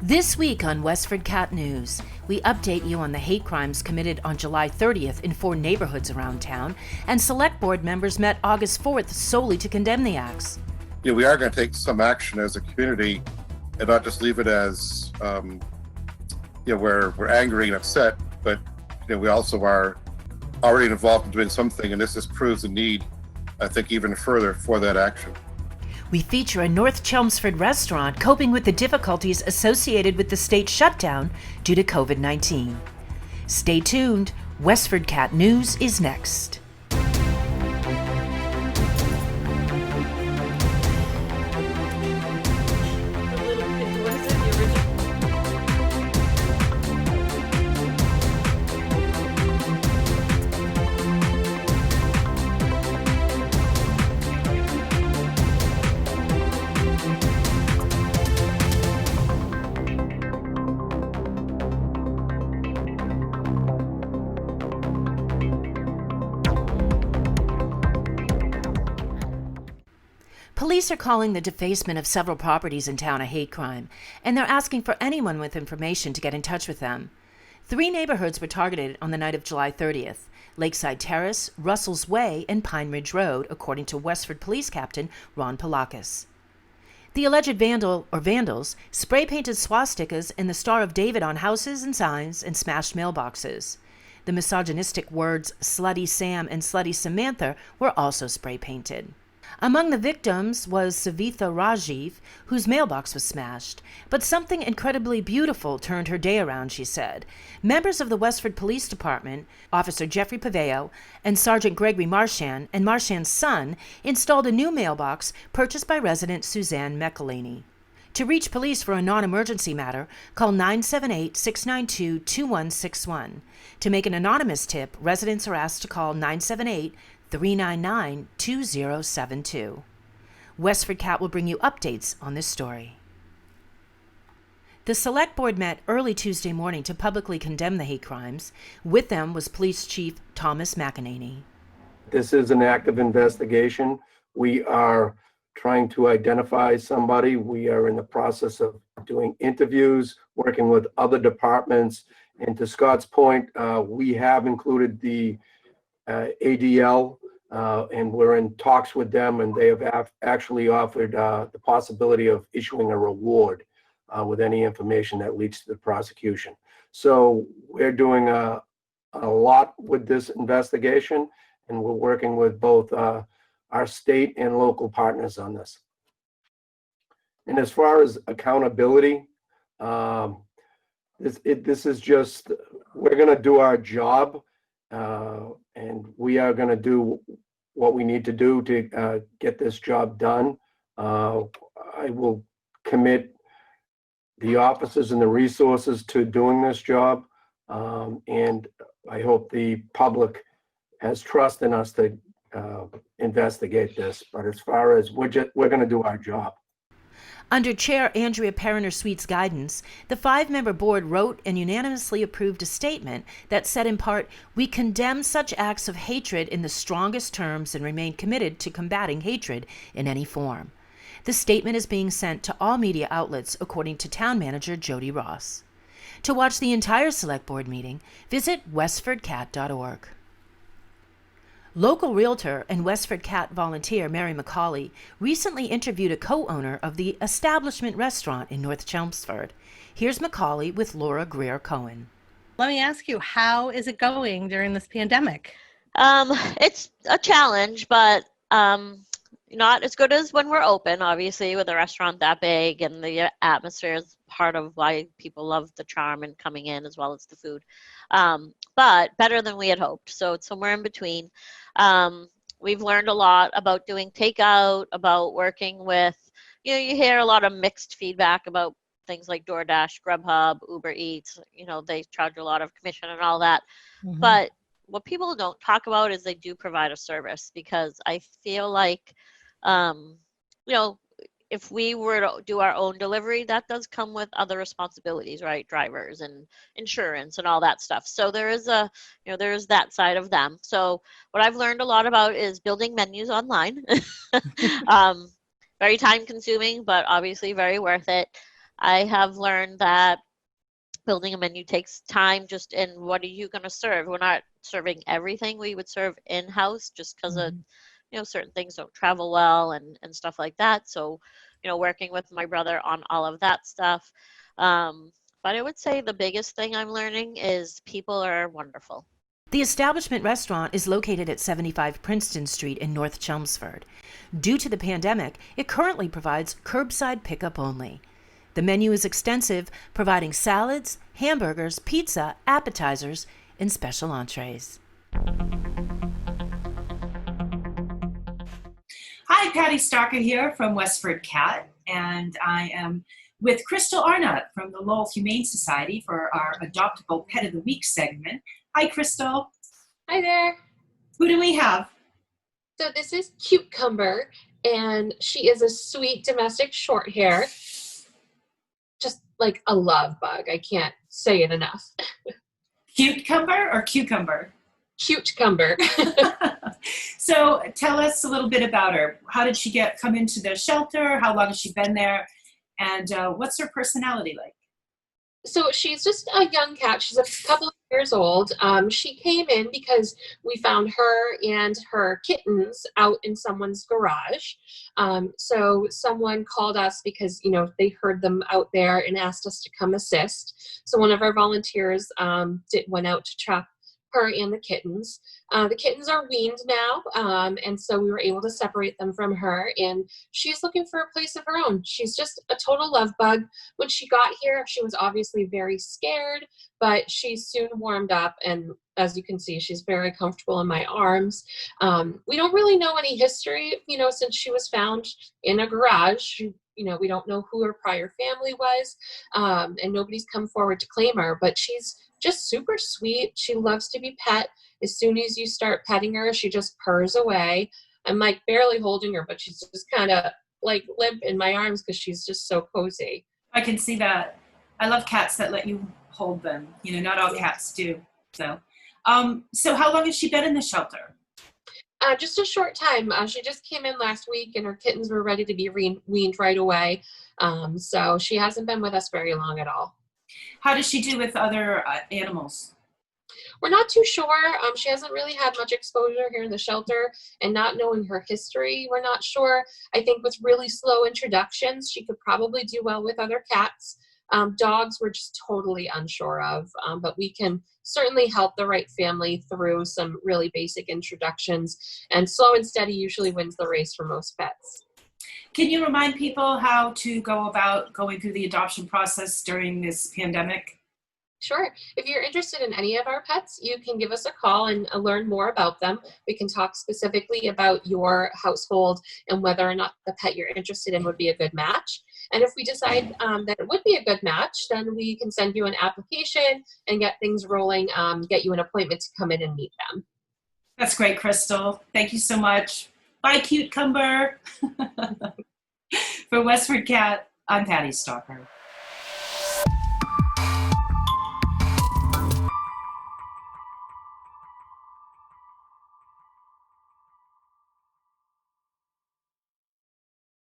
This week on WestfordCAT News, we update you on the hate crimes committed on July 30th in 4 neighborhoods around town, and select board members met August 4th solely to condemn the acts. Yeah, we are going to take some action as a community and not just leave it as, we're angry and upset, but we also are already involved in doing something, and this just proves the need, I think, even further for that action. We feature a North Chelmsford restaurant coping with the difficulties associated with the state shutdown due to COVID-19. Stay tuned. WestfordCAT News is next. Police are calling the defacement of several properties in town a hate crime, and they're asking for anyone with information to get in touch with them. 3 neighborhoods were targeted on the night of July 30th: Lakeside Terrace, Russell's Way, and Pine Ridge Road, according to Westford Police Captain Ron Palakis. The alleged vandals spray-painted swastikas and the Star of David on houses and signs and smashed mailboxes. The misogynistic words "Slutty Sam" and "Slutty Samantha" were also spray-painted. Among the victims was Savitha Rajiv, whose mailbox was smashed. But something incredibly beautiful turned her day around, she said. Members of the Westford Police Department, Officer Jeffrey Paveo and Sergeant Gregory Marchand and Marchand's son, installed a new mailbox purchased by resident Suzanne McElhaney. To reach police for a non-emergency matter, call 978-692-2161. To make an anonymous tip, residents are asked to call 978-399-2072. WestfordCAT will bring you updates on this story. The Select Board met early Tuesday morning to publicly condemn the hate crimes. With them was Police Chief Thomas McElhaney. This is an active investigation. We are trying to identify somebody. We are in the process of doing interviews, working with other departments. And to Scott's point, we have included the ADL, and we're in talks with them, and they have actually offered the possibility of issuing a reward with any information that leads to the prosecution. So we're doing a lot with this investigation, and we're working with both our state and local partners on this. And as far as accountability, this is just, we're going to do our job, and we are going to do what we need to do to get this job done. I will commit the officers and the resources to doing this job, and I hope the public has trust in us to investigate this. But as far as we're going to do our job. Under Chair Andrea Perriner-Sweet's guidance, the 5-member board wrote and unanimously approved a statement that said in part, "We condemn such acts of hatred in the strongest terms and remain committed to combating hatred in any form." The statement is being sent to all media outlets, according to Town Manager Jody Ross. To watch the entire Select Board meeting, visit westfordcat.org. Local realtor and WestfordCAT volunteer Mary McCauley recently interviewed a co-owner of the Establishment restaurant in North Chelmsford. Here's McCauley with Laura Greer-Cohen. Let me ask you, how is it going during this pandemic? It's a challenge, but not as good as when we're open, obviously, with a restaurant that big, and the atmosphere is part of why people love the charm and coming in, as well as the food. But better than we had hoped. So it's somewhere in between. We've learned a lot about doing takeout, about working with, you hear a lot of mixed feedback about things like DoorDash, Grubhub, Uber Eats. They charge a lot of commission and all that. Mm-hmm. But what people don't talk about is they do provide a service, because I feel like, if we were to do our own delivery, that does come with other responsibilities, right? Drivers and insurance and all that stuff. So there is there's that side of them. So what I've learned a lot about is building menus online. Very time consuming, but obviously very worth it. I have learned that building a menu takes time just in what are you going to serve. We're not serving everything we would serve in-house just because of, certain things don't travel well and stuff like that. So, working with my brother on all of that stuff. But I would say the biggest thing I'm learning is people are wonderful. The establishment restaurant is located at 75 Princeton Street in North Chelmsford. Due to the pandemic, it currently provides curbside pickup only. The menu is extensive, providing salads, hamburgers, pizza, appetizers, and special entrees. Hi, Patty Stalker here from WestfordCAT, and I am with Crystal Arnott from the Lowell Humane Society for our Adoptable Pet of the Week segment. Hi, Crystal. Hi there. Who do we have? So this is Cucumber, and she is a sweet domestic short hair. Just like a love bug. I can't say it enough. Cucumber or cucumber? Cucumber. So tell us a little bit about her. How did she come into the shelter? How long has she been there? And what's her personality like? So she's just a young cat. She's a couple of years old. She came in because we found her and her kittens out in someone's garage. So someone called us because, they heard them out there and asked us to come assist. So one of our volunteers went out to track her and the kittens. The kittens are weaned now, and so we were able to separate them from her, and she's looking for a place of her own. She's just a total love bug. When she got here, she was obviously very scared, but she soon warmed up, and as you can see, she's very comfortable in my arms. We don't really know any history, since she was found in a garage. We don't know who her prior family was, and nobody's come forward to claim her, but she's just super sweet. She loves to be pet. As soon as you start petting her, she just purrs away. I'm like barely holding her, but she's just kind of like limp in my arms because she's just so cozy. I can see that. I love cats that let you hold them. Not all cats do. So how long has she been in the shelter? Just a short time. She just came in last week, and her kittens were ready to be weaned right away. So she hasn't been with us very long at all. How does she do with other animals? We're not too sure. She hasn't really had much exposure here in the shelter, and not knowing her history, we're not sure. I think with really slow introductions, she could probably do well with other cats. Dogs we're just totally unsure of, but we can certainly help the right family through some really basic introductions, and slow and steady usually wins the race for most pets. Can you remind people how to go about going through the adoption process during this pandemic? Sure. If you're interested in any of our pets, you can give us a call and learn more about them. We can talk specifically about your household and whether or not the pet you're interested in would be a good match. And if we decide that it would be a good match, then we can send you an application and get things rolling, get you an appointment to come in and meet them. That's great, Crystal. Thank you so much. Bye, Cucumber. For WestfordCAT, I'm Patty Stalker.